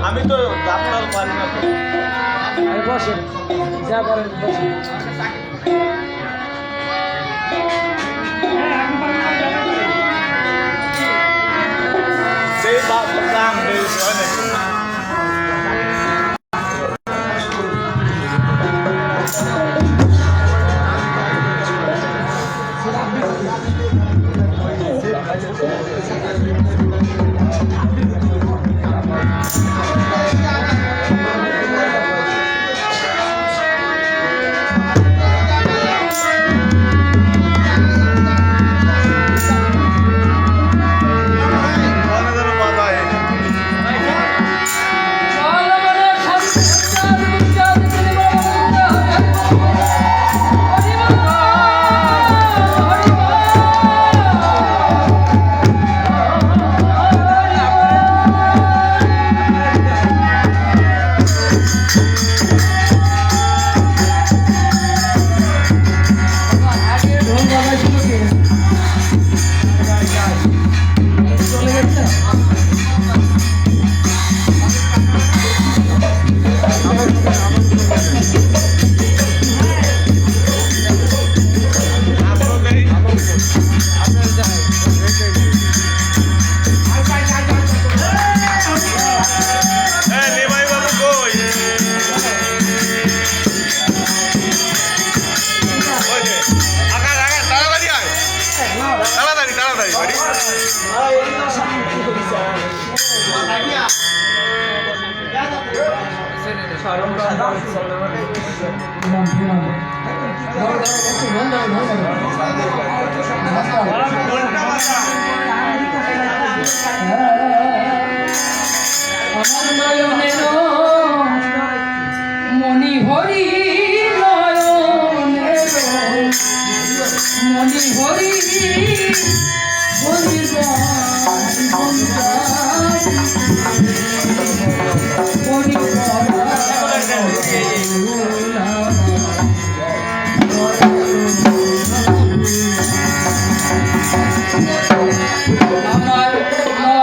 আমি তো যাত্রাও পারি না। বসে যা করেন বসে। সেই দাম বেশি অনেক। আমার নয়নের মণি হরি নয়নের মণি হরি হরি আমার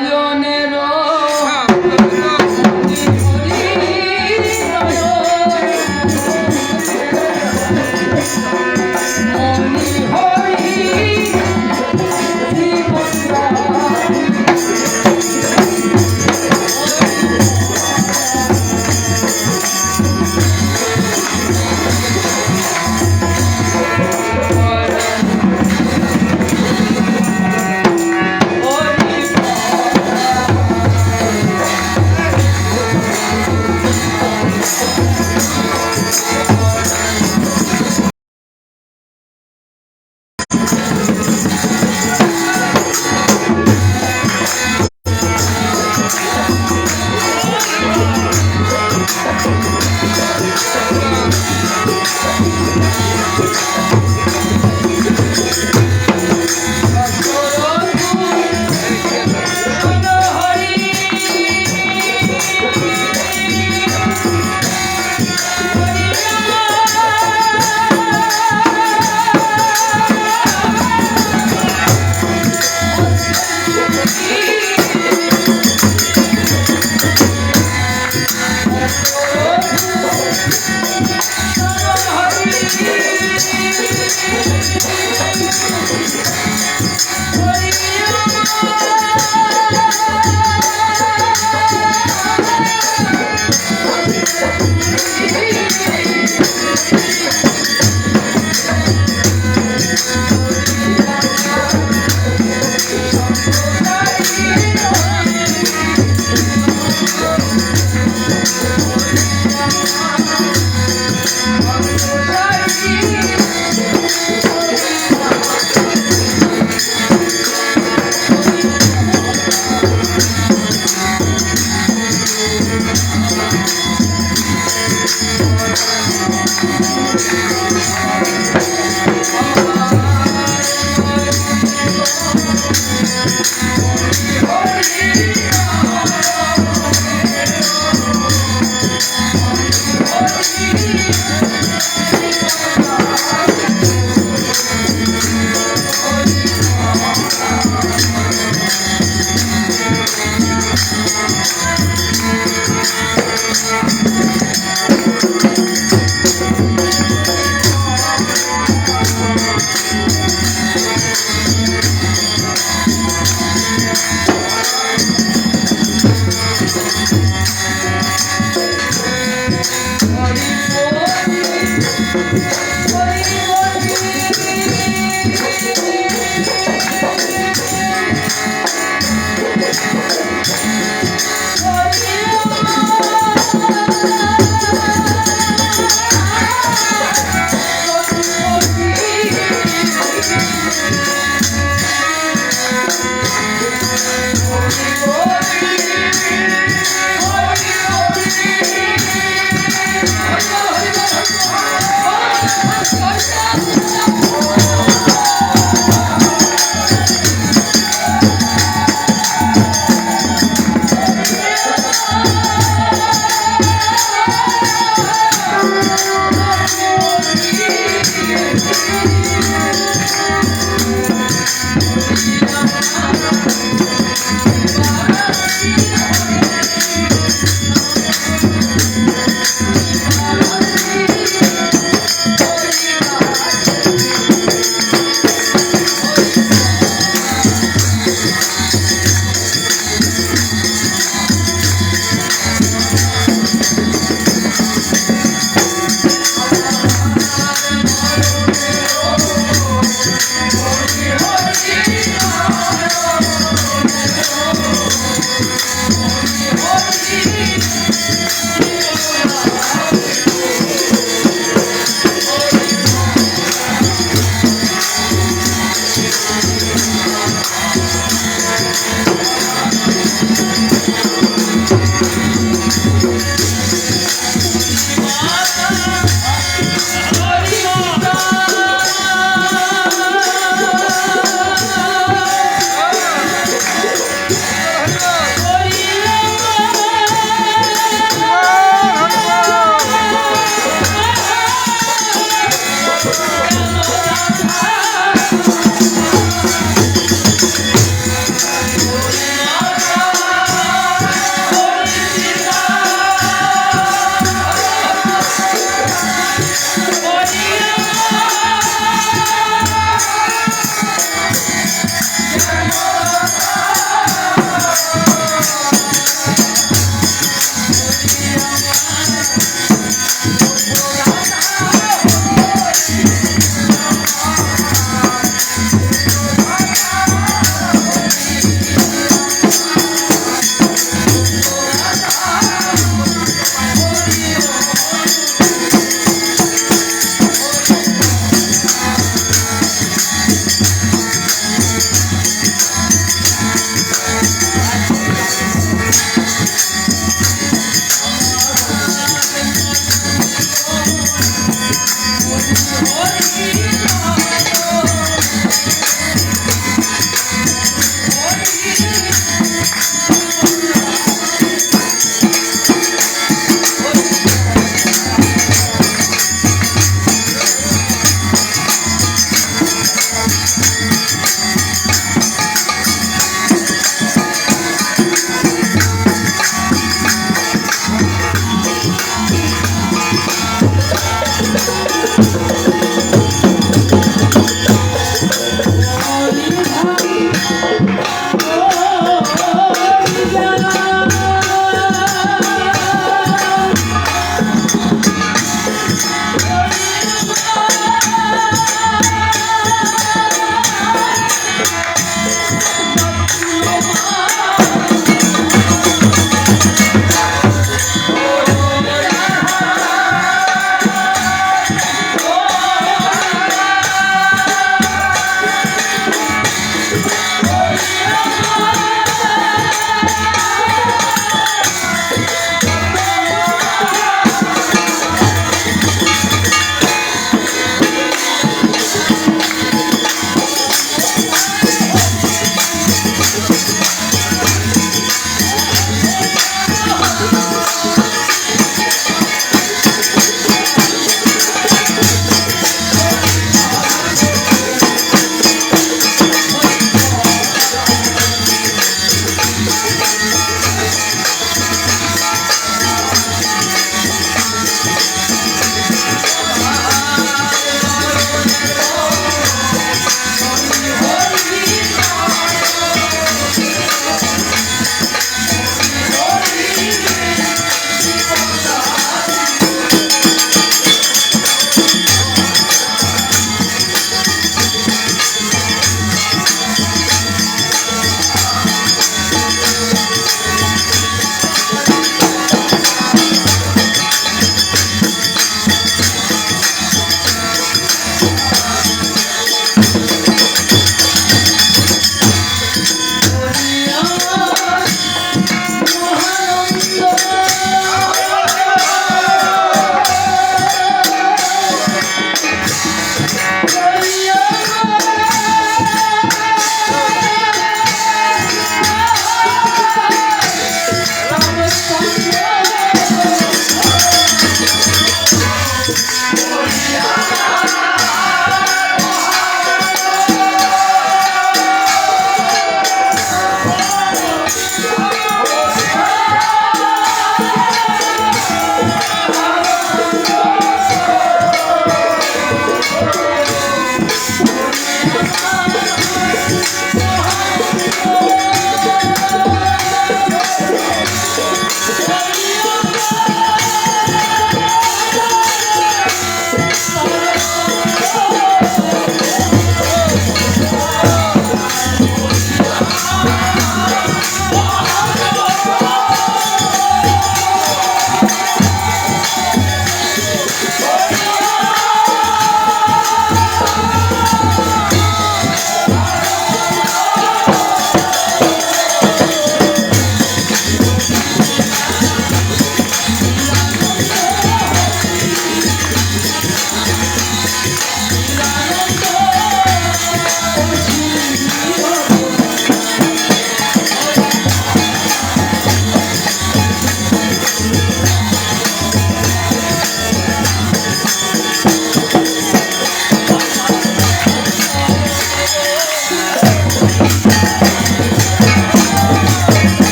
নয়নের Bye.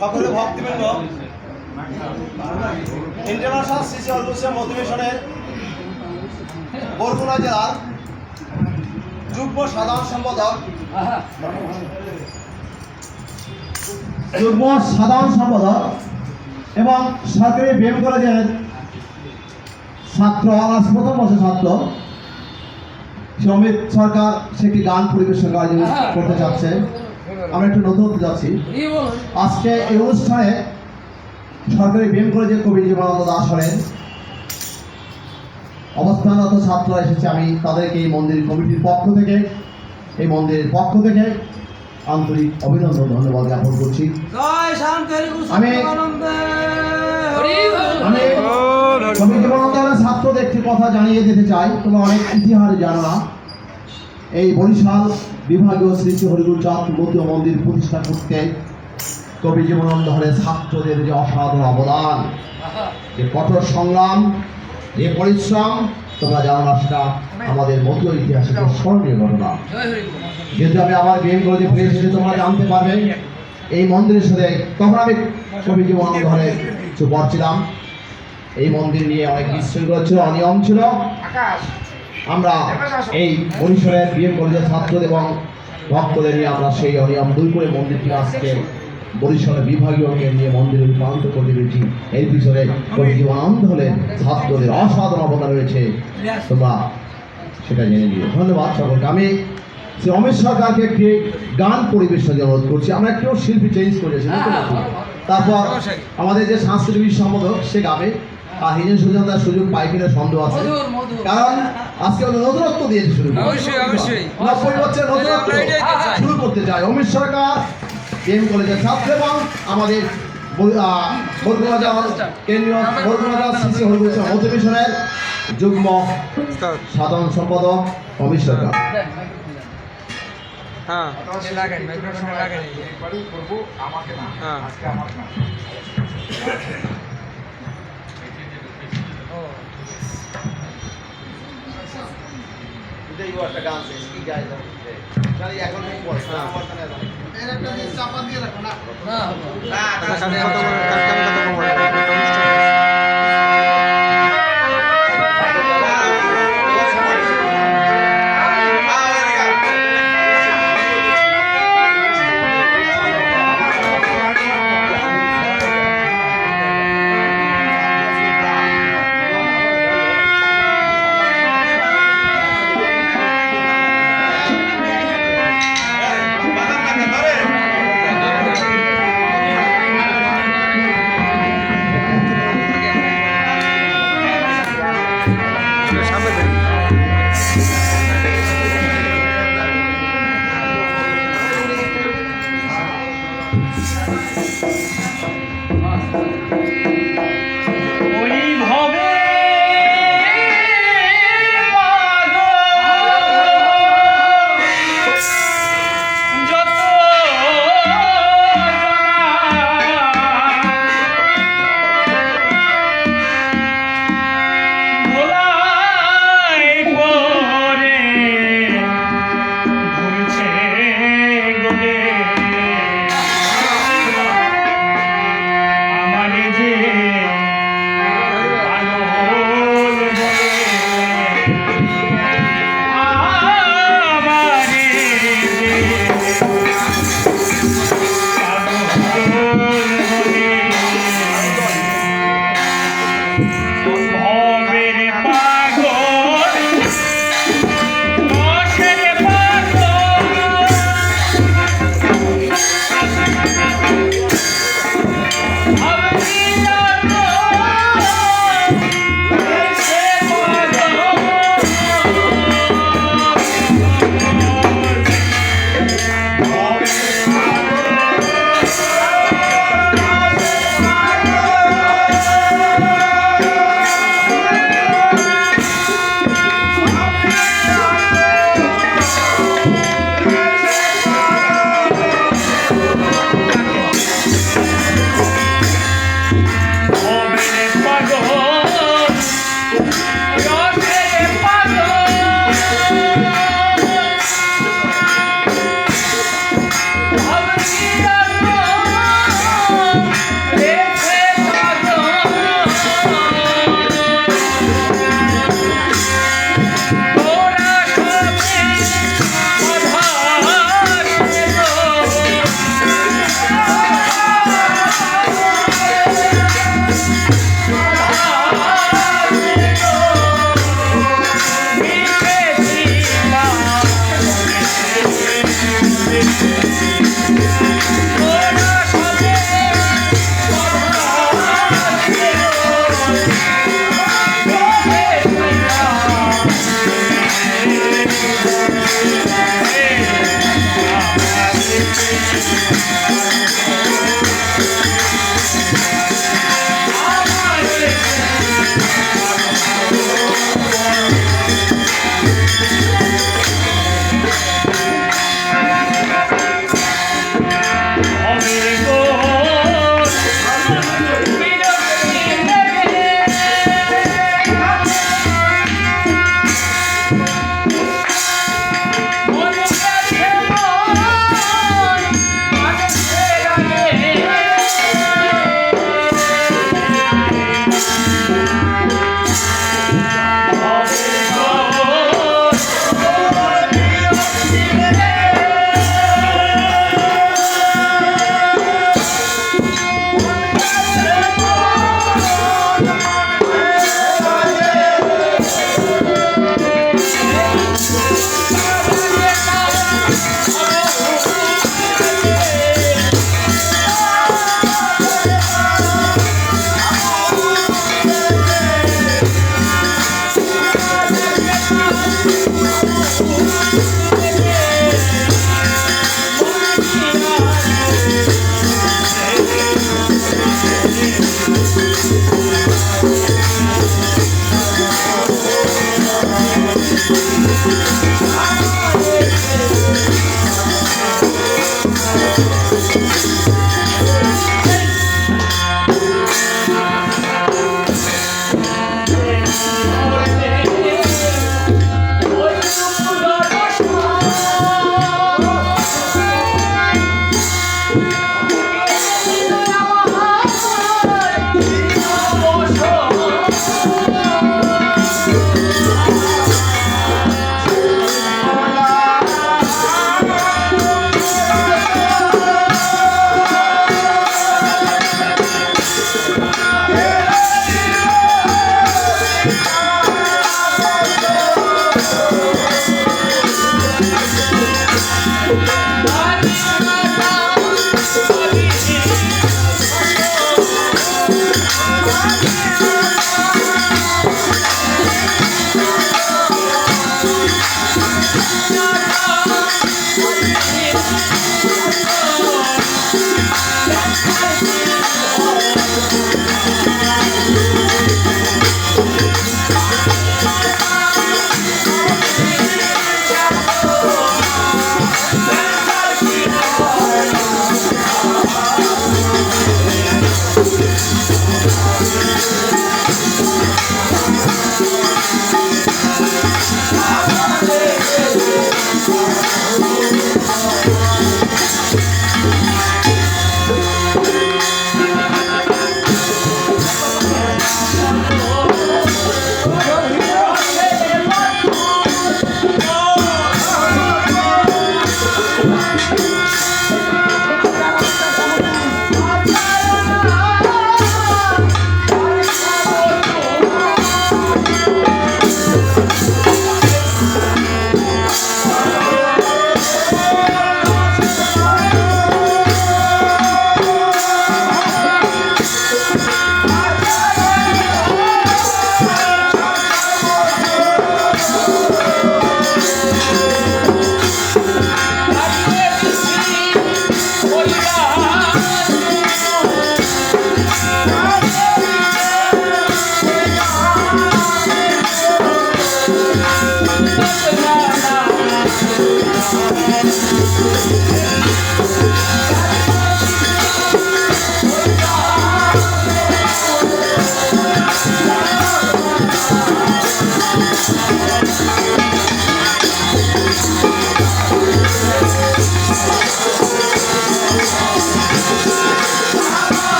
সকলে ভক্তিবৃন্দ, ইন্টারন্যাশনাল সিসি অলুসিয়া মোটিভেশনের বরগুনা জেলার যুগ্ম সাধারণ সম্পাদক এবং সরকারি বিএম কলেজের ছাত্র অনার্স প্রথম বর্ষের ছাত্র অমিত সরকার সে একটি গান পরিবেশন করতে চাচ্ছে। আমরা একটু নতুন হতে যাচ্ছি। আজকে এই অনুষ্ঠানে সরকারি বিএম কলেজের কবি জীবনানন্দ দাস হলেন অবস্থানরত ছাত্ররা এসেছে। আমি তাদেরকে এই মন্দির কমিটির পক্ষ থেকে, এই মন্দিরের পক্ষ থেকে আন্তরিক অভিনন্দন ধন্যবাদ জ্ঞাপন করছি। আমি কবি জীবনানন্দের ছাত্রদের একটি কথা জানিয়ে দিতে চাই। তোমরা অনেক ইতিহাস জানো না। এই বরিশাল বিভাগীয় শ্রী শ্রী হরিগুরু চাঁদ মূর্তি মন্দির প্রতিষ্ঠা করতে কবি জীবনানন্দ হলের ছাত্রদের যে অসাধারণ অবদান, যে কঠোর সংগ্রাম, যে পরিশ্রম, তোমরা জানো না, সেটা আমাদের মধ্য ইতিহাসে স্মরণীয় ঘটনা। যেহেতু আমি আবার বিএম কলেজে ফিরে এসেছি, তোমরা জানতে পারবে এই মন্দিরের সাথে তখন আমি কবি জীবনানন্দ হলে কিছু পড়ছিলাম। এই মন্দির নিয়ে অনেক বিশৃঙ্খলা ছিল, অনিয়ম ছিল। আমরা এই বরিশালের বিএম কলেজের ছাত্রদের এবং ভক্তদের নিয়ে আমরা সেই অনিয়ম দূর করে মন্দিরটি আজকে বরিশালের বিভাগীয়কে নিয়ে মন্দিরে রূপান্তর করতে পেরেছি। এর পিছনে কবি জীবনানন্দ হলেন ছাত্রদের অসাধারণ অবদান রয়েছে, তোমরা সেটা জেনে নিও। ধন্যবাদ সকলকে। আমি শ্রী অমিত সরকারকে একটি গান পরিবেশনের জন্য অনুরোধ করছি। আমরা একটু শিল্পী চেঞ্জ করেছি, তারপর আমাদের যে সাংস্কৃতিক সম্পাদক সে গাবে, আর হিজেন সুজনদার সুযোগ পাই কিনা সন্দেহ আছে, কারণ আজকে নতুনত্ব দিয়েছে শুরু 90 বছরের নতুনত্ব শুরু করতে চাই। অমিত সরকার বিএম কলেজের ছাত্র এবং আমাদের বরগুনা কেন্দ্রীয় বরগুনা সিসি হরিগুরু মোটিভেশনের যুগ্ম সাধারণ সম্পাদক অমিত সরকার। হ্যাঁ লাগেন মাইক্রোফোন লাগেন এবারে করবো আমাকে না হ্যাঁ। আজকে আমার না ও এটাই ও একটা গান শেষ কি গায় দাও জানি এখন কি বল আমার কানে দাও এর একটা চাপা দিয়ে রাখো না না কালকে কত অনুষ্ঠান সামনে দেন ওই ভবে যত ভোলাই করে ঘুরছে গোলে আমার যে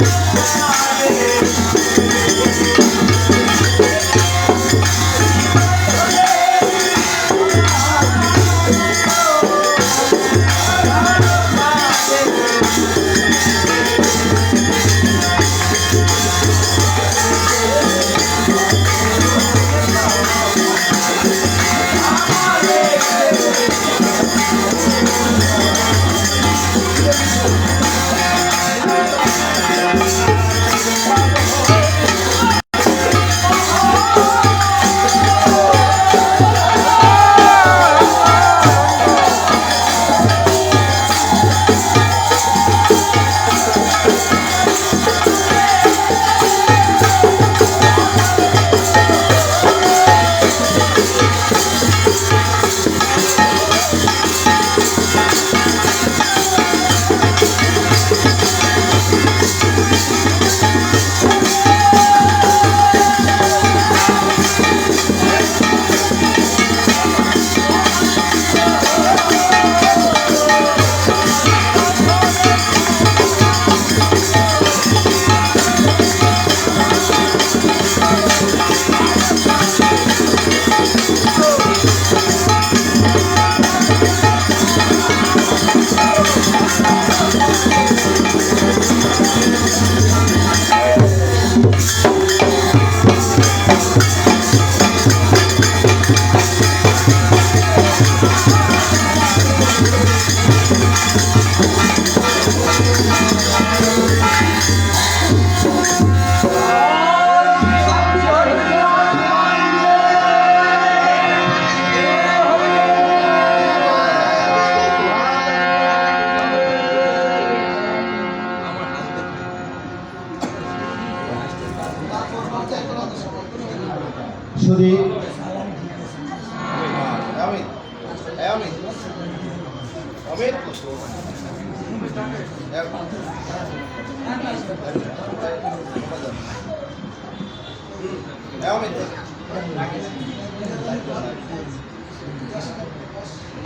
শুধু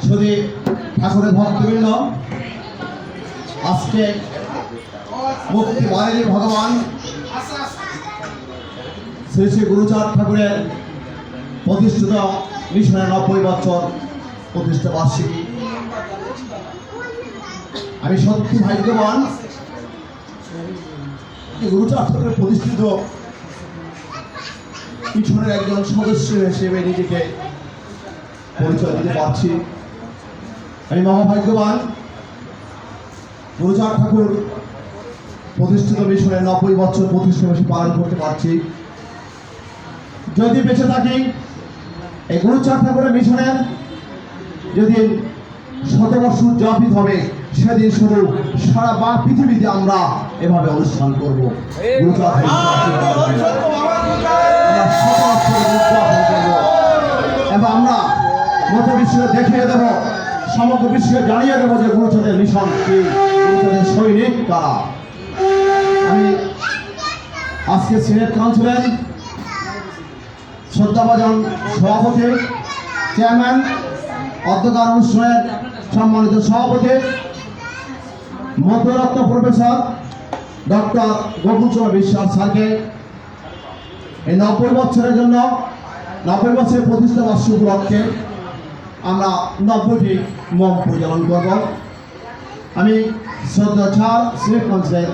শুধু ঠাকুরের ভক্তবৃন্দ, আজকে মুক্তি বাহিনী ভগবান শ্রী শ্রী গুরুচাঁদ ঠাকুরের প্রতিষ্ঠিত মিশনের 90 বছর প্রতিষ্ঠা বার্ষিকী। আমি সত্যি ভাগ্যবান যে গুরুচাঁদ ঠাকুরের প্রতিষ্ঠিত মিশনের একজন সদস্য হিসেবে নিজেকে পরিচয় দিতে পারছি। আমি মহাভাগ্যবান গুরুচাঁদ ঠাকুর প্রতিষ্ঠিত মিশনের 90 বছর প্রতিষ্ঠা বার্ষিকী পালন করতে পারছি। যদি বেঁচে থাকি, এই গুরুচাঁদ ঠাকুরের মিশনের যেদিন 100 বছর উদযাপিত হবে, সেদিন শুধু সারা পৃথিবীতে আমরা এভাবে অনুষ্ঠান করব। গুরুচাঁদ এবং আমরা মধ্য বিশ্বে দেখিয়ে দেব, সমগ্র বিশ্বে জানিয়ে দেবো যে গুরুচাঁদের মিশন কি, গুরুচাঁদের সৈনিক কারা। আমি আজকে সিনেট কাউন্সিলের শ্রদ্ধাভাজন সভাপতি, চেয়ারম্যান, অধ্যক্ষার অনুষ্ঠানের সম্মানিত সভাপতি, মধ্যরত্ন প্রফেসর ডক্টর গোকুলচন্দ্র বিশ্বাস স্যারকে এই 90 বছরের জন্য 90 বছরের প্রতিষ্ঠা বার্ষিকী উপলক্ষে আমরা 90টি মোম প্রজ্বলন করব। আমি শ্রদ্ধা স্যার সিনেট কাউন্সিলের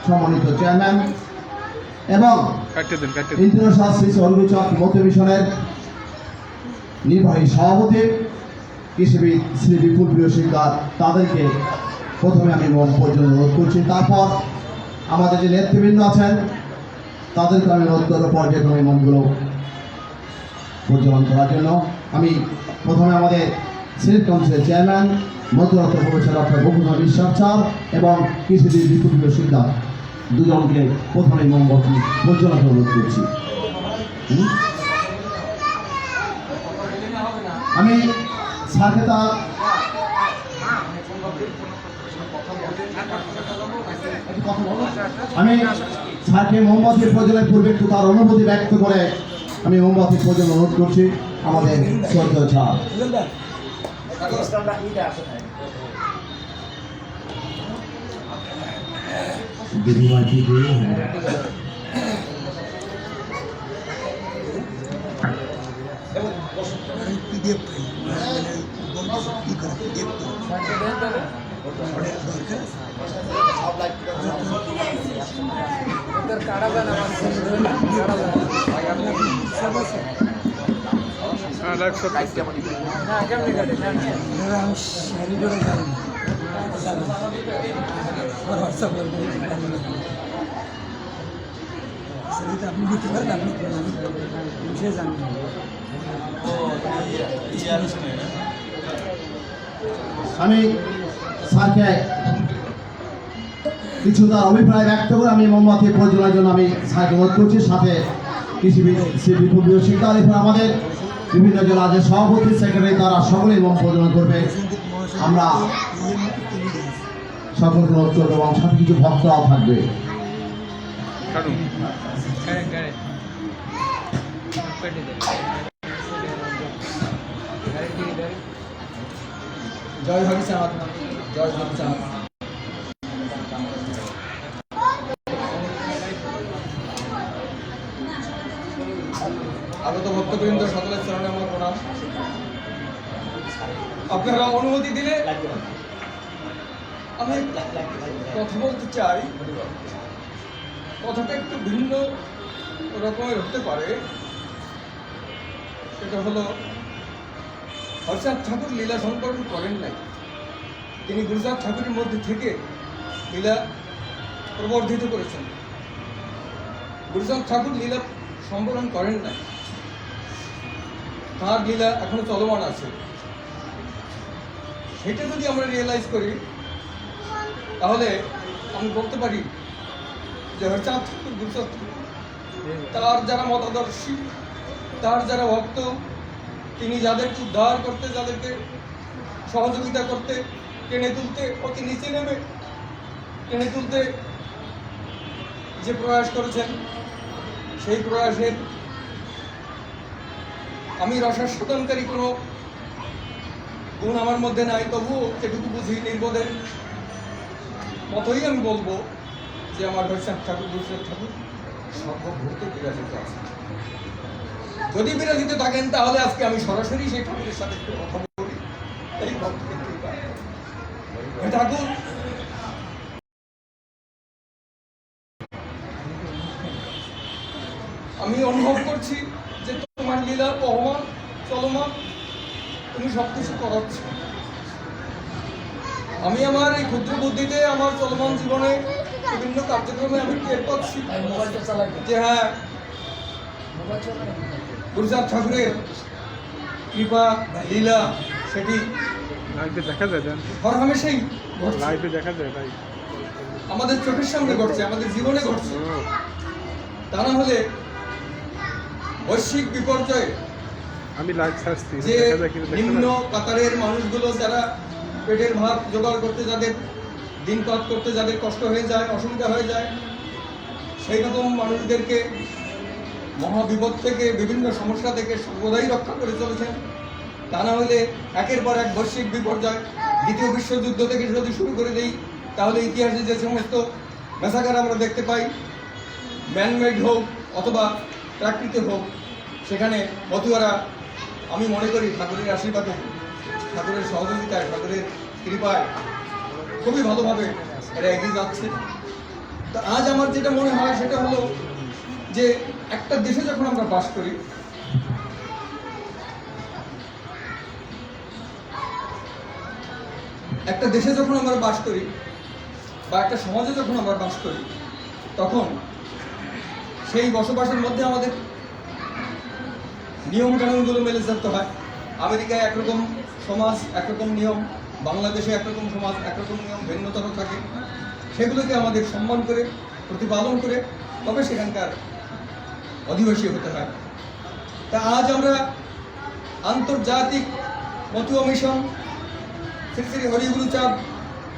সম্মানিত চেয়ারম্যান এবং ইন্টারন্যাশনাল শ্রী গুরুচাঁদ মধ্য মিশনের নির্বাহী সভাপতি কৃষিবিদ শ্রী বিপুল প্রিয় শিকদার, তাদেরকে প্রথমে আমি মোম প্রজ্বলন অনুরোধ করছি। তারপর আমাদের যে নেতৃবৃন্দ আছেন তাদেরকে আমি অনুরোধ করবো পর্যায়ক্রমে মোমগুলো প্রজ্বলন করার জন্য। আমি প্রথমে আমাদের সিনেট কাউন্সিলের চেয়ারম্যান মধ্যরত্ন প্রফেসর ডক্টর গোকুলচন্দ্র বিশ্বাস স্যার এবং কৃষিবিদ বিপুল প্রিয় শিকদার দুজনকে প্রথমে মোমবাতি প্রজ্বলন অনুরোধ করছি। আমি স্যারকে তার আমি স্যারকে মোমবাতি প্রজ্বলনের পূর্বে একটু তার অনুভূতি ব্যক্ত করে আমি মোমবাতি প্রজ্বলন অনুরোধ করছি। আমাদের শ্রদ্ধেয় স্যার। দিদিমাটি দিয়ে কাটা যান আমার কাটা যান ভাই আপনার সব আছে হ্যাঁ লাইভ শট না কেমনি কাটে না আমি শাড়ি ধরে যাই হোয়াটসঅ্যাপ সেটা আপনি দিতে পারেন আপনি সে জানেন আমি স্যারকে কিছু তার অভিপ্রায় ব্যক্ত করে আমি মোমবাতি প্রজ্বলনের জন্য আমি স্যারকে অনুরোধ করছি। সাথে কৃষি শিক্ষা আমাদের বিভিন্ন জেলা যে সভাপতি সেক্রেটারি তারা সকলেই মোম প্রজ্বলন করবে। আমরা সকলকে অনুরোধ করবো এবং সাথে কিছু ভক্তরাও থাকবে। কারণ জয় হরিচাঁদ জয় হরিচাঁদ আগত ভক্তবৃন্দ সকলের চরণে আমার প্রণাম। আপনারা অনুমতি দিলে আমি কথা বলতে চাই। কথাটা একটু ভিন্ন রকমের হতে পারে। সেটা হলো হরিচাঁদ ঠাকুর লীলা সংকলন করেন নাই, তিনি গুরুচাঁদ ঠাকুরের মধ্যে থেকে লীলা প্রবর্ধিত করেছেন। গুরুচাঁদ ঠাকুর লীলা সম্পাদন করেন নাই, তাঁর লীলা এখনো চলমান আছে। সেটা যদি আমরা রিয়েলাইজ করি তাহলে আমি বলতে পারি যে হরিচাঁদ ঠাকুর গুরুচাঁদ ঠাকুর তার যারা মতাদর্শী, তার যারা ভক্ত, তিনি যাদেরকে উদ্ধার করতে, যাদেরকে সহযোগিতা করতে, টেনে তুলতে, অতি নিচে নেমে টেনে তুলতে যে প্রয়াস করেছেন, সেই প্রয়াসের আমি রসাস্বাদনকারী কোনো গুণ আমার মধ্যে নাই, তবুও যেটুকু বুঝি নির্বোধের মতোই আমি বলবো যে আমার হরিচাঁদ ঠাকুর গুরুচাঁদ ঠাকুর সর্বভূতে বিরাজিত আছে। যদি বিরাজিত থাকেন তাহলে আজকে আমি সরাসরি সেই ঠাকুরের সাথে একটু কথা বলি। এই ভক্তকে ঠাকুর আমি অনুভব করছি যে তোমার লীলা বহমান চলমান, তুমি সবকিছু করাচ্ছ। আমি আমার এই ক্ষুদ্র বুদ্ধিতে আমার চলমান জীবনে বিভিন্ন কার্যক্রমে আমি টের পাচ্ছি যে হ্যাঁ, গুরুচাঁদ ঠাকুরের কৃপা লীলা সেটি লাইভে দেখা যায়, হরহামেশাই লাইভে দেখা যায় ভাই, আমাদের চোখের সামনে ঘটছে, আমাদের জীবনে ঘটছে। তা না হলে বৈশ্বিক বিপর্যয়ে আমি লাইভ সার্চ দিই, যে দেখা যায় কিন্তু নিম্ন কাতারের মানুষগুলো যারা পেটের ভাত জোগাড় করতে, যাদের দিনপাত করতে যাদের কষ্ট হয়ে যায়, অসুবিধা হয়ে যায়, সেই রকম মানুষদেরকে মহাবিপদ থেকে, বিভিন্ন সমস্যা থেকে সর্বদাই রক্ষা করে চলেছেন। তা না হলে একের পর এক বৈশ্বিক বিপর্যয়, দ্বিতীয় বিশ্বযুদ্ধ থেকে যদি শুরু করে দিই তাহলে ইতিহাসে যে সমস্ত মেসাকার আমরা দেখতে পাই, ম্যানমেড হোক অথবা প্রাকৃতিক হোক, সেখানে মতুয়ারা আমি মনে করি ঠাকুরের আশীর্বাদে, ঠাকুরের সহযোগিতায়, ঠাকুরের কৃপায় খুবই ভালোভাবে এরা এগিয়ে যাচ্ছে। তো আজ আমার যেটা মনে হয় সেটা হলো যে একটা দেশে যখন আমরা বাস করি, একটা দেশে যখন আমরা বাস করি বা একটা সমাজে যখন আমরা বাস করি, তখন সেই বসবাসের মধ্যে আমাদের নিয়ম কানুনগুলো মেলে চলতে হয়। আমেরিকায় একরকম সমাজ, একরকম নিয়ম, বাংলাদেশে একরকম সমাজ, একরকম নিয়ম, ভিন্নতর থাকে। সেগুলোকে আমাদের সম্মান করে, প্রতিপালন করে তবে সেখানকার অধিবাসী হতে হয়। তা আজ আমরা আন্তর্জাতিক মতুয়া মিশন শ্রী শ্রী হরিগুরুচাঁদ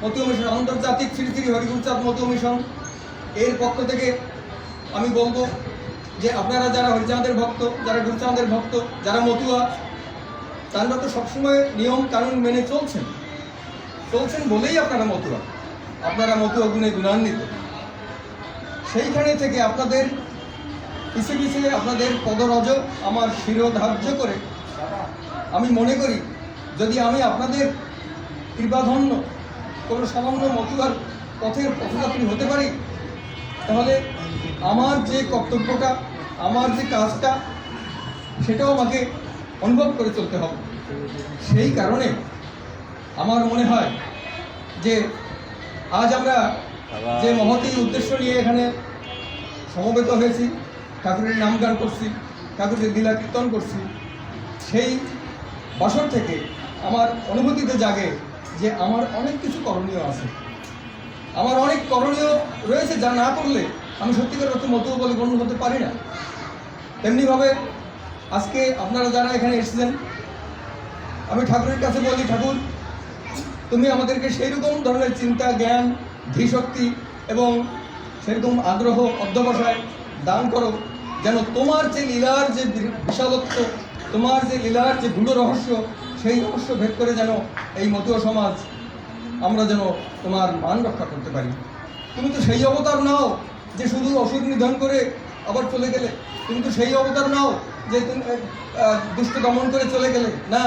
মতুয়া মিশন, আন্তর্জাতিক শ্রী শ্রী হরিগুরুচাঁদ মতুয়া মিশন এর পক্ষ থেকে আমি বলবো যে আপনারা যারা হরিচাঁদের ভক্ত, যারা গুরুচাঁদের ভক্ত, যারা মতুয়া, তারা তো সবসময় নিয়ম কানুন মেনে চলছেন বলেই আপনারা মতুয়া, আপনারা মতুয়া গুণে গুণান্বিত। সেইখানে থেকে আপনাদের পিছে পিছে আপনাদের পদরজ আমার শিরোধার্য করে আমি মনে করি যদি আমি আপনাদের কৃপাধন্য কোনো সামান্য মতুয়ার পথের পথযাত্রী হতে পারি, তাহলে আমার যে কর্তব্যটা, আমার যে কাজটা, সেটাও আমাকে অনুভব করে চলতে হবে। সেই কারণে আমার মনে হয় যে আজ আমরা যে মহতী উদ্দেশ্য নিয়ে এখানে সমবেত হয়েছি, ঠাকুরের নামগান করছি, ঠাকুরের লীলা কীর্তন করছি, সেই বছর থেকে আমার অনুভূতিতে জাগে যে আমার অনেক কিছু করণীয় আছে, আমার অনেক করণীয় রয়েছে যা না করলে আমি সত্যিকার অর্থে মতুয়া বলে গণ্য হতে পারি না। তেমনিভাবে আজকে আপনারা যারা এখানে এসেছেন, আমি ঠাকুরের কাছে বলি, ঠাকুর তুমি আমাদেরকে সেইরকম ধরনের চিন্তা, জ্ঞান, ধীশক্তি এবং সেরকম আগ্রহ অধ্যবসায় দান করো যেন তোমার যে লীলার যে বিশালত্ব, তোমার যে লীলার যে গূঢ় রহস্য, সেই রহস্য ভেদ করে যেন এই মতুয়া সমাজ আমরা যেন তোমার মান রক্ষা করতে পারি। তুমি তো সেই অবতার নাও যে শুধু অসুর নিধন করে আবার চলে গেলে, তুমি তো সেই অবতার নাও যে তুমি দুষ্ট দমন করে চলে গেলে, না,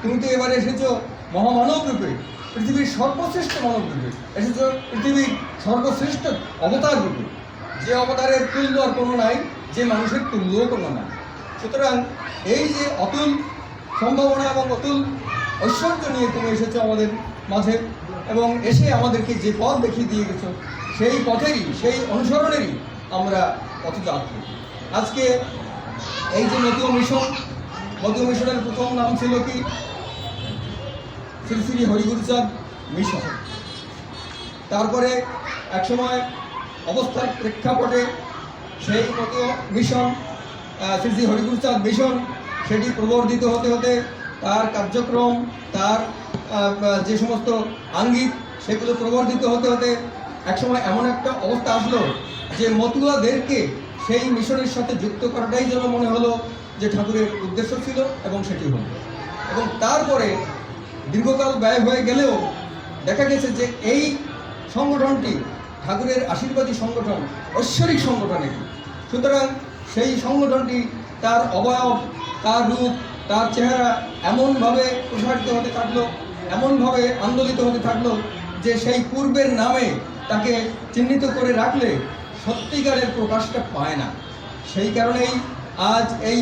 তুমি তো এবারে এসেছো মহামানব রূপে, পৃথিবীর সর্বশ্রেষ্ঠ মানব রূপে এসেছ, পৃথিবীর সর্বশ্রেষ্ঠ অবতার রূপে, যে অবতারের তুল্য আর কোনো নাই, যে মানুষের তুল্যও কোনো নাই। সুতরাং এই যে অতুল সম্ভাবনা এবং অতুল ঐশ্বর্য নিয়ে তুমি এসেছো আমাদের মাঝে, এবং এসে আমাদেরকে যে পথ দেখিয়ে দিয়ে গেছো, সেই পথেরই, সেই অনুসরণেরই আমরা পথযাত্রী। আজকে এই যে মতুয়া মিশনের প্রথম নাম ছিল কি? শ্রী শ্রী হরিগুরুচাঁদ মিশন। তারপরে একসময় অবস্থার প্রেক্ষাপটে সেই মতুয়া মিশন, শ্রী শ্রী হরিগুরুচাঁদ মিশন, সেটি প্রবর্ধিত হতে হতে তার কার্যক্রম, তার যে সমস্ত আঙ্গিক, সেগুলো প্রবর্ধিত হতে হতে একসময় এমন একটা অবস্থা আসলো যে মতুয়াদেরকে সেই মিশনের সাথে যুক্ত করাটাই যেন মনে হলো যে ঠাকুরের উদ্দেশ্য ছিল, এবং সেটি হলো। এবং তারপরে দীর্ঘকাল ব্যয় হয়ে গেলেও দেখা গেছে যে এই সংগঠনটি ঠাকুরের আশীর্বাদী সংগঠন, ঐশ্বরিক সংগঠন এটি। সুতরাং সেই সংগঠনটি তার অবয়ব, তার রূপ, তার চেহারা এমনভাবে প্রসারিত হতে থাকলো, এমনভাবে আন্দোলিত হতে থাকলো যে সেই পূর্বের নামে তাকে চিহ্নিত করে রাখলে সত্যিকারের প্রকাশটা পায় না। সেই কারণেই আজ এই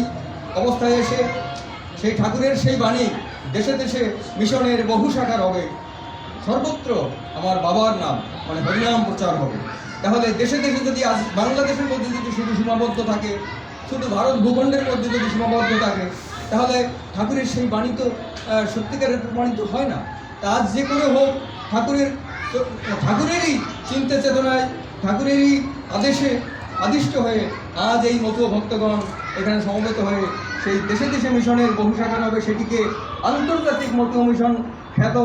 অবস্থায় এসে সেই ঠাকুরের সেই বাণী দেশে দেশে মিশনের বহু শাখার হবে, সর্বত্র আমার বাবার নাম মানে হরিনাম প্রচার হবে। তাহলে দেশে দেশে যদি আজ বাংলাদেশের মধ্যে যদি শুধু সীমাবদ্ধ থাকে, শুধু ভারত ভূখণ্ডের মধ্যে যদি সীমাবদ্ধ থাকে, তাহলে ঠাকুরের সেই বাণী তো সত্যিকারের প্রমাণিত হয় না। তা আজ যে করে হোক ঠাকুরেরই চিন্তা চেতনায়, ঠাকুরেরই আদেশে আদিষ্ট হয়ে আজ এই মতুয়া ভক্তগণ এখানে সমবেত হয়ে সেই দেশে দেশে মিশনের বহু শাখা হবে, সেটিকে আন্তর্জাতিক মতুয়া মিশন খ্যাত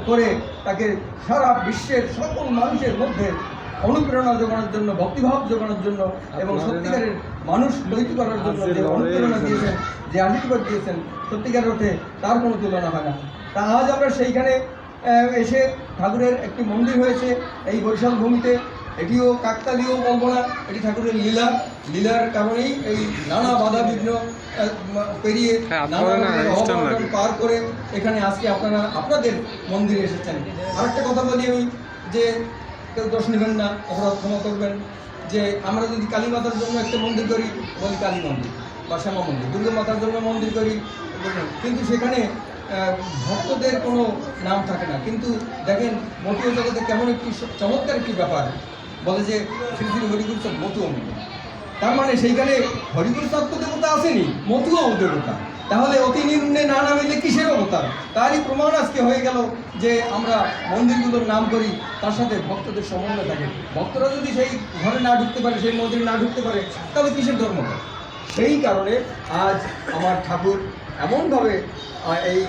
করে তাকে সারা বিশ্বের সকল মানুষের মধ্যে অনুপ্রেরণা যোগানোর জন্য, ভক্তিভাব যোগানোর জন্য এবং সত্যিকারের মানুষ তৈরি করার জন্য যে অনুপ্রেরণা দিয়েছেন, যে আশীর্বাদ দিয়েছেন, সত্যিকারের অর্থে তার কোনো তুলনা হয় না। তা আজ আমরা সেইখানে এসে ঠাকুরের একটি মন্দির হয়েছে এই বরিশাল ভূমিতে। এটিও কাকতালীয় বলবো না, এটি ঠাকুরের লীলার কারণেই এই নানা বাধা বিঘ্ন পেরিয়ে পার করে এখানে আজকে আপনারা আপনাদের মন্দিরে এসেছেন। আরেকটা কথা বলি আমি, যে কেউ দোষ নেবেন না, অপরাধ ক্ষমা করবেন, যে আমরা যদি কালী মাতার জন্য একটা মন্দির করি বলি কালী মন্দির বা শ্যামা মন্দির, দুর্গা মাতার জন্য মন্দির করি, কিন্তু সেখানে ভক্তদের কোনো নাম থাকে না। কিন্তু দেখেন মতুয়া জগতে কেমন একটি চমৎকার একটি ব্যাপার, বলে যে শ্রী শ্রী হরিগুরুচাঁদ মতুয়া মিশন, তার মানে সেইখানে হরিগুরুচাঁদ তো দেবতা আসেনি, মতুয়াও দেবতা। তাহলে অতি নিম্নে না নামিলে কিসের অবতার? তারই প্রমাণ আজকে হয়ে গেল যে আমরা মন্দিরগুলোর নাম করি, তার সাথে ভক্তদের সমন্বয় থাকে। ভক্তরা যদি সেই ঘরে না ঢুকতে পারে, সেই মন্দিরে না ঢুকতে পারে, তাহলে কিসের ধর্ম? সেই কারণে আজ আমার ঠাকুর এমনভাবে এই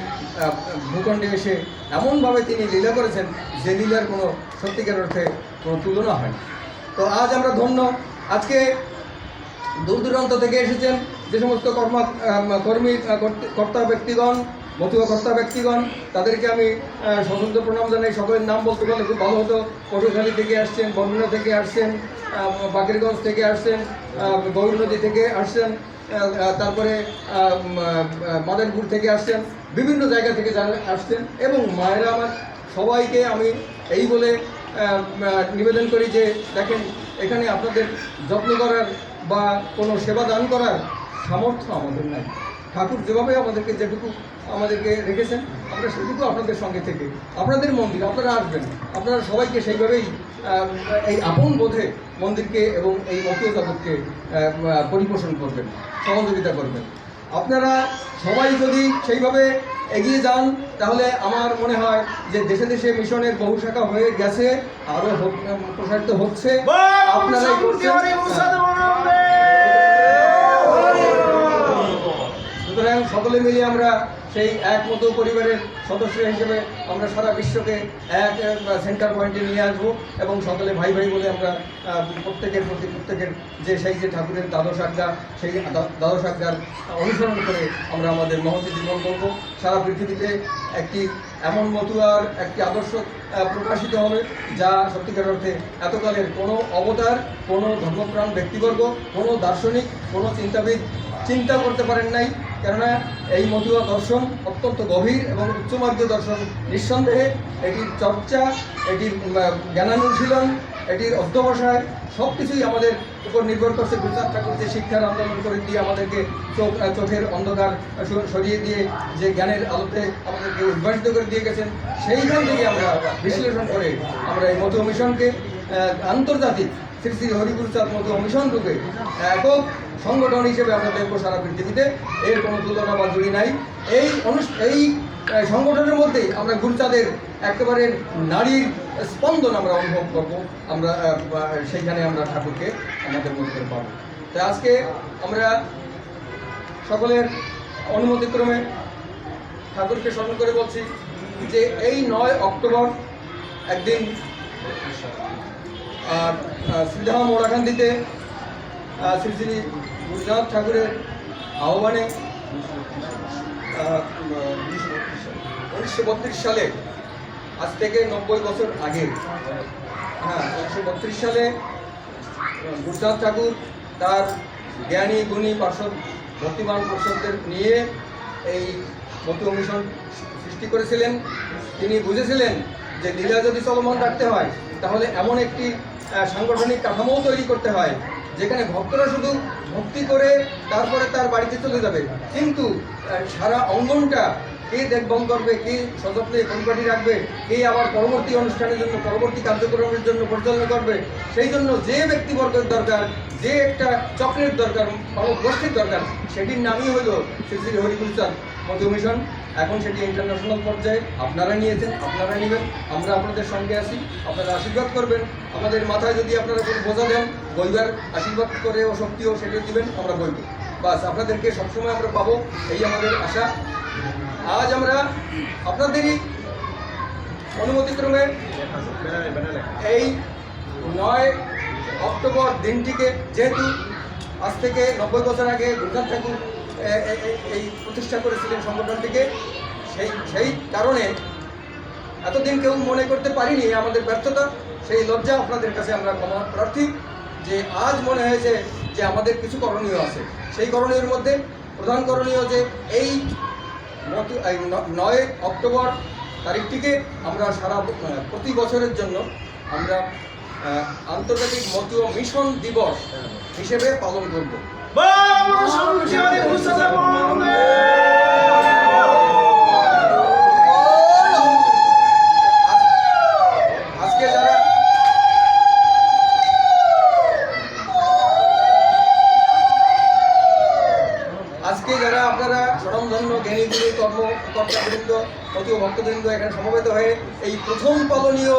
ভূখণ্ডে এসে এমনভাবে তিনি লীলা করেছেন যে লীলার কোনো সত্যিকার অর্থে কোনো তুলনা হয় না। তো আজ আমরা ধন্য। আজকে দূর দূরান্ত থেকে এসেছেন যে সমস্ত কর্তা ব্যক্তিগণ, মতুয়া কর্তা ব্যক্তিগণ, তাদেরকে আমি সশস্ত্র প্রণাম জানাই। সকলের নাম বলতে পারলে খুব ভালো হতো। পটুখালী থেকে আসছেন, বর্ণনা থেকে আসছেন, বাকেরগঞ্জ থেকে আসছেন, গৌর নদী থেকে আসছেন, তারপরে মাদারপুর থেকে আসছেন, বিভিন্ন জায়গা থেকে যারা আসছেন। এবং মায়েরা আমার সবাইকে আমি এই বলে নিবেদন করি যে দেখেন, এখানে আপনাদের যত্ন করার বা কোনো সেবা দান করার সামর্থ্য আমাদের নাই। ঠাকুর যেভাবে আমাদেরকে যেটুকু আমাদেরকে রেখেছেন, আমরা সেটুকু আপনাদের সঙ্গে থেকে আপনাদের মন্দির আপনারা আসবেন, আপনারা সবাইকে সেইভাবেই এই আপন বোধে মন্দিরকে এবং এই মতীয় জগৎকে পরিপোষণ করবেন, সহযোগিতা করবেন। আপনারা সবাই যদি সেইভাবে এগিয়ে যান, তাহলে আমার মনে হয় যে দেশে দেশে মিশনের বহু শাখা হয়ে গেছে, আরও প্রসারিত হচ্ছে, আপনারাই করছেন। সুতরাং সকলে মিলে আমরা সেই এক মতো পরিবারের সদস্য হিসেবে আমরা সারা বিশ্বকে এক সেন্টার পয়েন্টে নিয়ে আসবো এবং সকলে ভাই ভাই বলে আমরা প্রত্যেকের প্রতি প্রত্যেকের যে ঠাকুরের দ্বাদশ আজ্ঞা, সেই দ্বাদশ আজ্ঞার অনুসরণ করে আমরা আমাদের মহতী জীবন করব। সারা পৃথিবীতে একটি এমন মতুয়ার একটি আদর্শ প্রকাশিত হবে যা সত্যিকার অর্থে এতকালের কোনো অবতার, কোনো ধর্মপ্রাণ ব্যক্তিবর্গ, কোনো দার্শনিক, কোনো চিন্তাবিদ চিন্তা করতে পারেন নাই। কেননা এই মতুয়া দর্শন অত্যন্ত গভীর এবং উচ্চমার্গীয় দর্শন। নিঃসন্দেহে এটির চর্চা, এটির জ্ঞানানুশীলন, এটির অধ্যবসায় সব কিছুই আমাদের উপর নির্ভর করছে। গুরুচাঁদ ঠাকুর যে শিক্ষার আন্দোলন করে দিয়ে আমাদেরকে চোখের অন্ধকার সরিয়ে দিয়ে যে জ্ঞানের আলোতে আমাদেরকে উদ্ভাসিত করে দিয়ে গেছেন, সেইখান থেকে আমরা বিশ্লেষণ করে আমরা এই মতুয়া মিশনকে আন্তর্জাতিক শ্রী শ্রী হরিগুরুচাঁদ মতুয়া মিশন রূপে একক সংগঠন হিসেবে আমরা দেখব সারা পৃথিবীতে। এর কোনো তুলনা বা জুড়ি নাই। এই সংগঠনের মধ্যেই আমরা গুরুচাঁদের একেবারে নারীর স্পন্দন আমরা অনুভব করব, আমরা সেইখানে আমরা ঠাকুরকে আমাদের মধ্যে পাব। তাই আজকে আমরা সকলের অনুমতিক্রমে ঠাকুরকে স্মরণ করে বলছি যে এই 9 অক্টোবর একদিন শ্রীধাম মোড়াকান্দিতে শ্রী শ্রী গুরুচাঁদ ঠাকুরের আহ্বানে 1932 সালে, আজ থেকে 90 বছর আগে, 1932 সালে গুরুচাঁদ ঠাকুর তার জ্ঞানী গুণী পার্ষদ ভক্তিমান পার্ষদদের নিয়ে এই মতুয়া মিশন সৃষ্টি করেছিলেন। তিনি বুঝেছিলেন যে লীলা যদি চলমান রাখতে হয়, তাহলে এমন একটি সাংগঠনিক কাঠামোও তৈরি করতে হয় যেখানে ভক্তরা শুধু ভক্তি করে তারপরে তার বাড়িতে চলে যাবে, কিন্তু সারা অঙ্গনটা কে দেখভাল করবে, কে সযত্নে পরিপাটি রাখবে, কে আবার পরবর্তী অনুষ্ঠানের জন্য, পরবর্তী কার্যক্রমের জন্য পরিচালনা করবে, সেই জন্য যে ব্যক্তিবর্গের দরকার, যে একটা চক্রের দরকার, গোষ্ঠীর দরকার, সেটির নামই হলো শ্রী শ্রী হরিগুরুচাঁদ মতুয়া মিশন। এখন সেটি ইন্টারন্যাশনাল পর্যায়ে আপনারা নিয়েছেন, আপনারা নেবেন, আমরা আপনাদের সঙ্গে আছি, আপনারা আশীর্বাদ করবেন। আমাদের মাথায় যদি আপনারা কোনো বোঝা দেন, বইবার আশীর্বাদ করে ও শক্তিও সেটা দিবেন, আমরা বইব। বাস আপনাদেরকে সবসময় আমরা পাবো, এই আমাদের আশা। আজ আমরা আপনাদেরই অনুমতিক্রমে এই 9 অক্টোবর দিনটিকে, যেহেতু আজ থেকে 90 বছর আগে গুরুচাঁদ ঠাকুর এই প্রতিষ্ঠা করেছিলেন সংগঠনটিকে, সেই কারণে এতদিন কেউ মনে করতে পারিনি আমাদের ব্যর্থতা, সেই লজ্জা আপনাদের কাছে আমরা ক্ষমা প্রার্থী যে আজ মনে হয়েছে যে আমাদের কিছু করণীয় আছে। সেই করণীয়ের মধ্যে প্রধান করণীয় যে এই 9 অক্টোবর তারিখটিকে আমরা প্রতি বছরের জন্য আমরা আন্তর্জাতিক মতুয়া মিশন দিবস হিসেবে পালন করব। আজকে যারা আপনারা স্বনামধন্য জ্ঞানীগুণী কর্মকর্তাবৃন্দ, মতুয়া ভক্তবৃন্দ এখানে সমবেত হয়ে এই প্রথম পালনীয়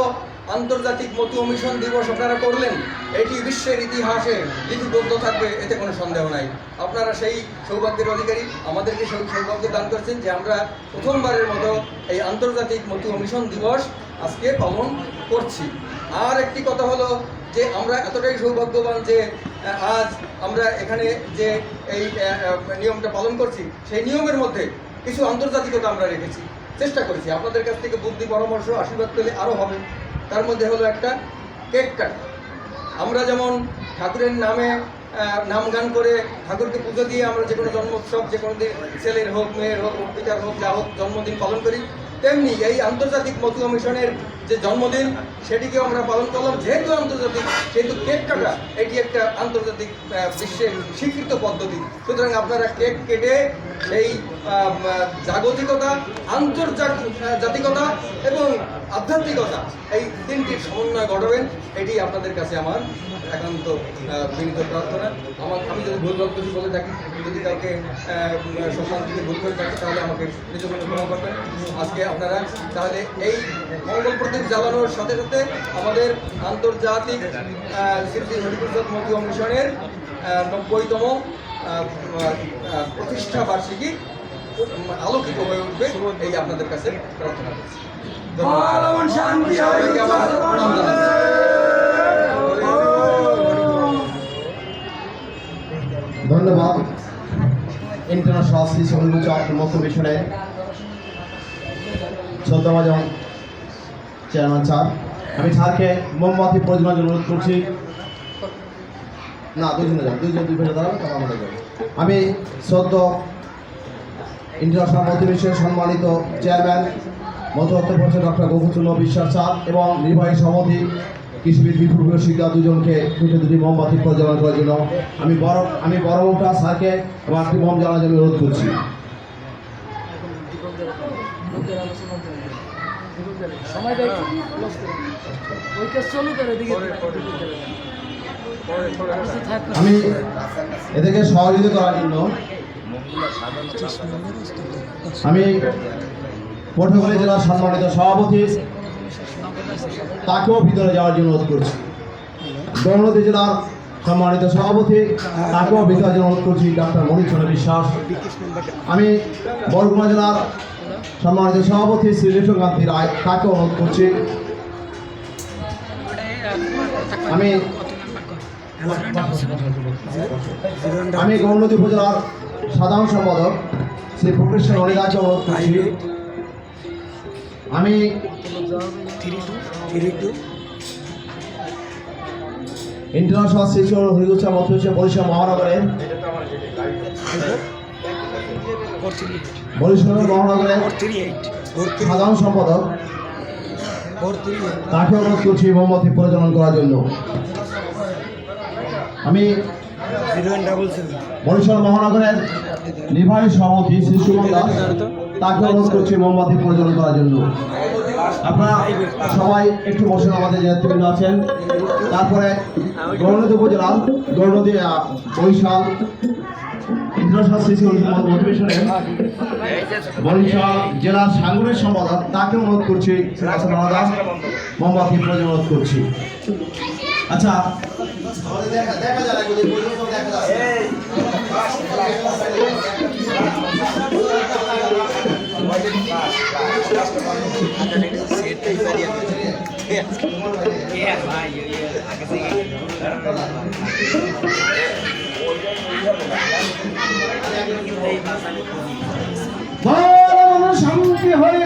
আন্তর্জাতিক মতুয়া মিশন দিবস আপনারা করলেন, এটি বিশ্বের ইতিহাসে লিপিবদ্ধ থাকবে, এতে কোনো সন্দেহ নাই। আপনারা সেই সৌভাগ্যের অধিকারী, আমাদেরকে সেই সৌভাগ্য দান করেছেন যে আমরা প্রথমবারের মতো এই আন্তর্জাতিক মতুয়া মিশন দিবস আজকে পালন করছি। আর একটি কথা হলো যে আমরা এতটাই সৌভাগ্যবান যে আজ আমরা এখানে যে এই নিয়মটা পালন করছি, সেই নিয়মের মধ্যে কিছু আন্তর্জাতিকতা আমরা রেখেছি, চেষ্টা করেছি। আপনাদের কাছ থেকে বুদ্ধি, পরামর্শ, আশীর্বাদ পেলে আরও হবে। তার মধ্যে হলো একটা কেক কাটা। আমরা যেমন ঠাকুরের নামে নাম গান করে ঠাকুরকে পুজো দিয়ে আমরা যে কোনো জন্মোৎসব, যে কোনো দিন ছেলের হোক, মেয়ের হোক, পিতার হোক, যা হোক জন্মদিন পালন করি, তেমনি এই আন্তর্জাতিক মতুয়া মিশনের যে জন্মদিন সেটিকেও আমরা পালন করলাম। যেহেতু আন্তর্জাতিক, সেহেতু কেক কাটা এটি একটা আন্তর্জাতিক বিশ্বের স্বীকৃত পদ্ধতি। সুতরাং আপনারা কেক কেটে সেই জাগতিকতা, আন্তর্জাতিকতা এবং আধ্যাত্মিকতা এই তিনটির সমন্বয় ঘটাবেন, এটি আপনাদের কাছে আমার একান্ত বিনীত প্রার্থনা। আমি যদি ভুল ভাল কিছু বলে থাকি, যদি কাউকে সম্মান দিতে ভুল করে থাকি, তাহলে আমাকে নিজের মনে ক্ষমা করবেন। আজকে আপনারা তাহলে এই মঙ্গল প্রদীপ জ্বালানোর সাথে সাথে আমাদের আন্তর্জাতিক শ্রী শ্রী হরিগুরু চাঁদ মতুয়া মিশনের 90তম প্রতিষ্ঠা বার্ষিকী আলোকিত হয়ে উঠবে, এই আপনাদের কাছে প্রার্থনা করছি। সবাইকে আমার প্রণাম জানাচ্ছি। ধন্যবাদ ইন্টারন্যাশনাল শ্রী হরিগুরু চাঁদ মতুয়া মিশনের শ্রদ্ধাভাজন চেয়ারম্যান স্যার। আমি স্যারকে মোমবাতি প্রজ্বলনের জন্য অনুরোধ করছি। না, দুইজন দাঁড়াবে, তখন আমরা যাবো। আমি শ্রদ্ধ ইন্টারন্যাশনাল মতুয়া মিশনের সম্মানিত চেয়ারম্যান মতুয়াত্ম পরিষদ ডক্টর গফুরচন্দ্র বিশ্বাস স্যার এবং নির্বাহী সভাপতি কৃষিবিদ বিপুল শিক্ষা দুজনকে দুটি মোমবাতি প্রজ্বলন করার জন্য আমি বড়টা স্যারকে এবং একটি মোম জ্বালানোর জন্য অনুরোধ করছি। সময় দেয় ওই কাজ চলু করে দিকে আমি এদেরকে সহযোগিতা করার জন্য আমি পটুয়াখালী জেলার সম্মানিত সভাপতি তাকেও ভিতরে যাওয়ার জন্য অনুরোধ করছি। গৌরনদী জেলার সম্মানিত সভাপতি তাকেও ভিতরে যাওয়ার অনুরোধ করছি, ডাক্তার মণিচন্দ্র বিশ্বাস। আমি বরগুনা জেলার সম্মানিত সভাপতি শ্রী রেশমকান্তি রায়, তাকেও অনুরোধ করছি। আমি গৌরনদী উপজেলার সাধারণ সম্পাদক শ্রী প্রফেসর হরিদাসকে অনুরোধ করছি। আমি ইন্টারন্যাশনাল শ্রী হরিগুরু চাঁদ মতুয়া মিশন বরিশাল মহানগরের সাধারণ সম্পাদক তাকে অনুরোধ করছি মোমবাতি পরিচালনা করার জন্য। আমি বরিশাল মহানগরের নির্বাহী সভাপতি শ্রী সুমন দাস, তাকে অনুরোধ করছি মোমবাতি পরিচালনা করার জন্য। আপনারা সবাই একটু বসেন, আমাদের যে নেতৃবৃন্দ আছেন। তারপরে গৌরনদী উপজেলার গৌরনদী বরিশাল ইন্টারন্যাশনাল শ্রী মতুয়া মিশনের বরিশাল জেলার সাংগঠনিক সম্পাদক, তাকে অনুরোধ করছি দাস মোমবাতি প্রয়োজন অনুরোধ করছি। আচ্ছা, দেখা শান্তি হয়ে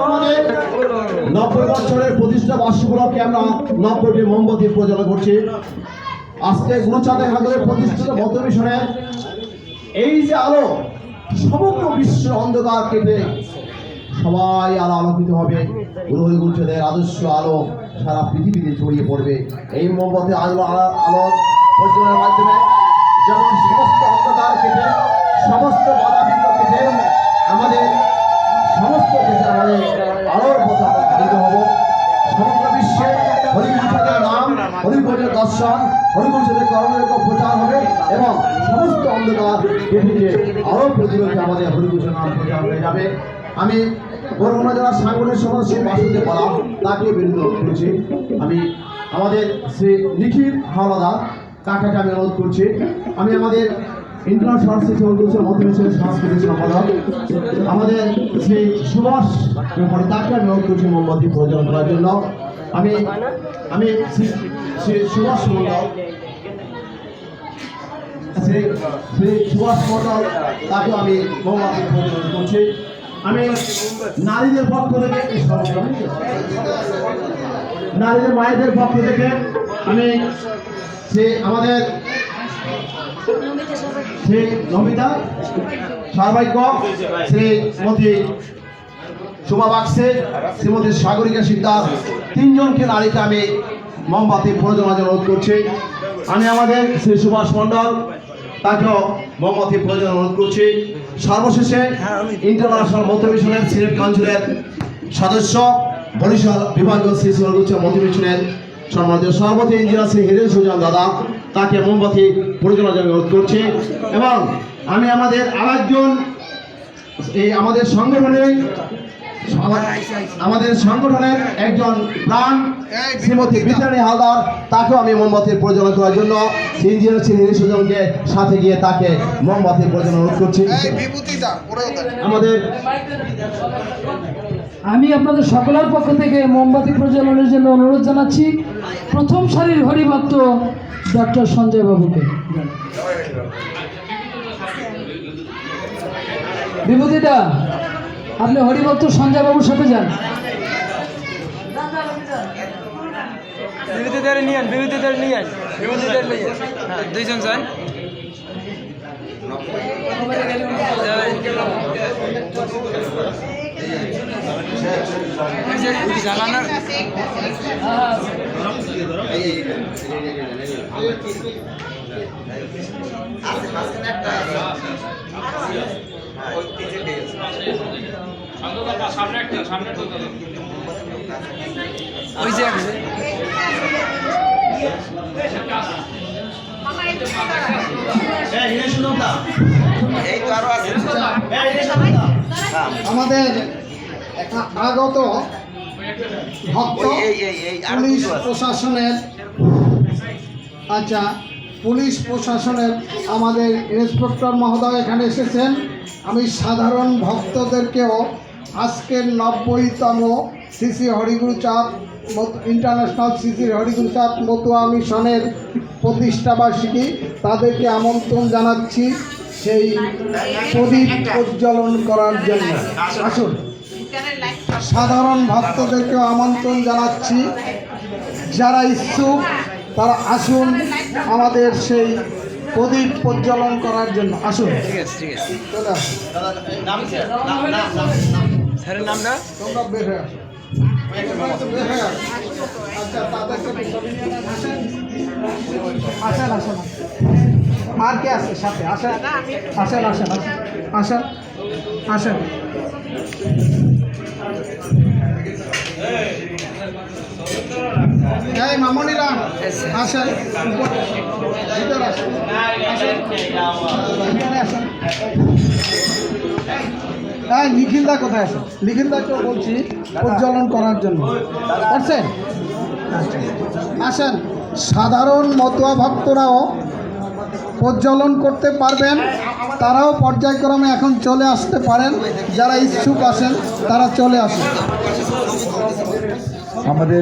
আমাদের 90 বছরের প্রতিষ্ঠা বার্ষিকী উপলক্ষে আমরা 90টি মোমবাতি প্রজ্বলন করছি। আজকে গুরুচাঁদের হাতের প্রতিষ্ঠিত মতুয়া মিশনের এই যে আলো, সমগ্র বিশ্ব অন্ধকার কেটে সবাই আলো আলোকিত হবে। গুরুচাঁদের আদর্শ আলো সারা পৃথিবীতে ছড়িয়ে পড়বে। এই মোমবাতি আলো প্রজ্বলনের মাধ্যমে যেমন সমস্ত অন্ধকার কেটে, সমস্ত বাধাবিঘ্ন কেটে আমাদের সমস্ত ক্ষেত্রে আমাদের আলোর পথে আমরা ধাবিত হব। সমগ্র বিশ্বে হরিগুরু চাঁদের নাম, হরিগুরুর দর্শন, হরিগুরু চাঁদের কর্মের প্রচার হবে এবং সমস্ত অন্ধকার কেটে আরো প্রতিরোধে আমাদের হরিগুরুর নাম প্রচার হয়ে যাবে। আমি বরগুনা জেলার সাংগঠনিক সভাপতি শ্রী বাসুদেব বলা, তাকে বিরোধ করছি। আমি আমাদের শ্রী নিখিল হাওলাদার, তাকে আমি অনুরোধ করছি। আমি আমাদের ইন্টারন্যাশনাল শ্রী মতুয়া মিশনের সাংস্কৃতিক সম্পাদক আমাদের শ্রী সুভাষ, তাকে আমি অনুরোধ করছি মোমবাতি প্রজ্বলন করার জন্য। আমি শ্রী সুভাষ মন্ডল, শ্রী সুভাষ মন্ডল, তাকে আমি মোমবাতি প্রজ্বলন করছি। আমি নারীদের পক্ষ থেকে নারীদের মায়েদের পক্ষ থেকে আমি আমাদের শ্রী নমিতা সর্বাইক্য শ্রীমতী শোভা বাক্সে শ্রীমতী সাগরিকা সিকদার তিনজনকে নারীকে আমি মোমবাতি প্রয়োজনের জন্য অনুরোধ করছি। আমি আমাদের শ্রী সুভাষ মণ্ডল তাকেও মোমবাতি প্রয়োজন অনুরোধ করছি। সর্বশেষে ইন্টারন্যাশনাল মধ্য মিশনের সিলেট কাউন্সিলের সদস্য বরিশাল বিভাগীয় শ্রী শ্রী হরিগুরু চাঁদ মধ্য মিশনের সম্মানিত সভাপতি ইঞ্জিনিয়ার শ্রী হিরেন সুজন দাদা তাকে মোমবাতি প্রয়োজনের জন্য অনুরোধ করছি। এবং আমি আমাদের আরেকজন আমাদের সংগঠনের একজন প্রাণ শ্রীমতী বিদ্যারানী হালদার তাকেও আমি মোমবাতির প্রয়োজন করার জন্য ইঞ্জিনিয়ার শ্রী হিরেন সুজনকে সাথে গিয়ে তাকে মোমবাতির প্রয়োজন অনুরোধ করছি। আমাদের আমি আপনাদের সকলের পক্ষ থেকে মোমবাতি প্রজ্বলনের জন্য অনুরোধ জানাচ্ছি প্রথম সারির হরিভক্ত ডক্টর সঞ্জয় বাবুকে। বিভূতিদা আপনি হরিভক্ত সঞ্জয় বাবুর সাথে যান। বিভূতিদের নিয়েন হ্যাঁ দুইজন যান। জানানোর ওই যে আমাদের আগত ভক্ত পুলিশ প্রশাসনের পুলিশ প্রশাসনের আমাদের ইন্সপেক্টর মহোদয় এখানে এসেছেন। আমি সাধারণ ভক্তদেরকেও আজকের 90তম শ্রী শ্রী হরিগুরু চাঁদ ইন্টারন্যাশনাল শ্রী শ্রী হরিগুরু চাঁদ মতুয়া মিশনের প্রতিষ্ঠাবার্ষিকী তাদেরকে আমন্ত্রণ জানাচ্ছি সেই প্রদীপ প্রজ্বলন করার জন্য। আসুন, সাধারণ ভক্তদেরকেও আমন্ত্রণ জানাচ্ছি, যারা ইচ্ছুক তারা আসুন আমাদের সেই প্রদীপ প্রজ্বলন করার জন্য। আসুন, ঠিক আছে চলে আসুন। স্যারের নামটা তোমরা বের হয়ে আসো। বের হয়ে আসো। আচ্ছা, তাদেরকে আসেন আসেন। আর কে আছে সাথে? আসেন আসেন আসেন আসেন আসেন। এই মামনিরা আসেন, ভিতরে আসেন, আসেন, এখানে আসেন। এই নিখিলদা কোথায় আছে? নিখিলদাকেও বলছি প্রজ্বলন করার জন্য। করছেন? আসেন, সাধারণ মতুয়া ভক্তরাও প্রজ্বলন করতে পারবেন, তারাও পর্যায়ক্রমে এখন চলে আসতে পারেন। যারা ইচ্ছুক আছেন তারা চলে আসেন। আমাদের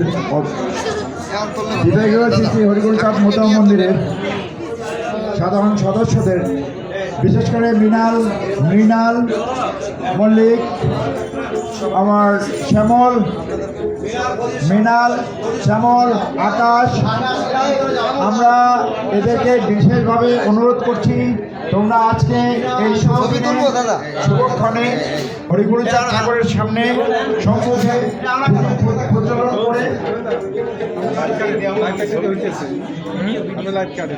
বিভাগীয় শ্রী শ্রী হরিগুরু চাঁদ মতুয়া মন্দিরের সাধারণ সদস্যদের, বিশেষ করে মৃণাল মল্লিক, আমার শ্যামল, আকাশ, আমরা এদেরকে বিশেষভাবে অনুরোধ করছি তোমরা আজকে এই শুভক্ষণে হরিগুরু চাঁদ ঠাকুরের সামনে সম্মুখে প্রজ্বলন করে আমি লাইভ কাটে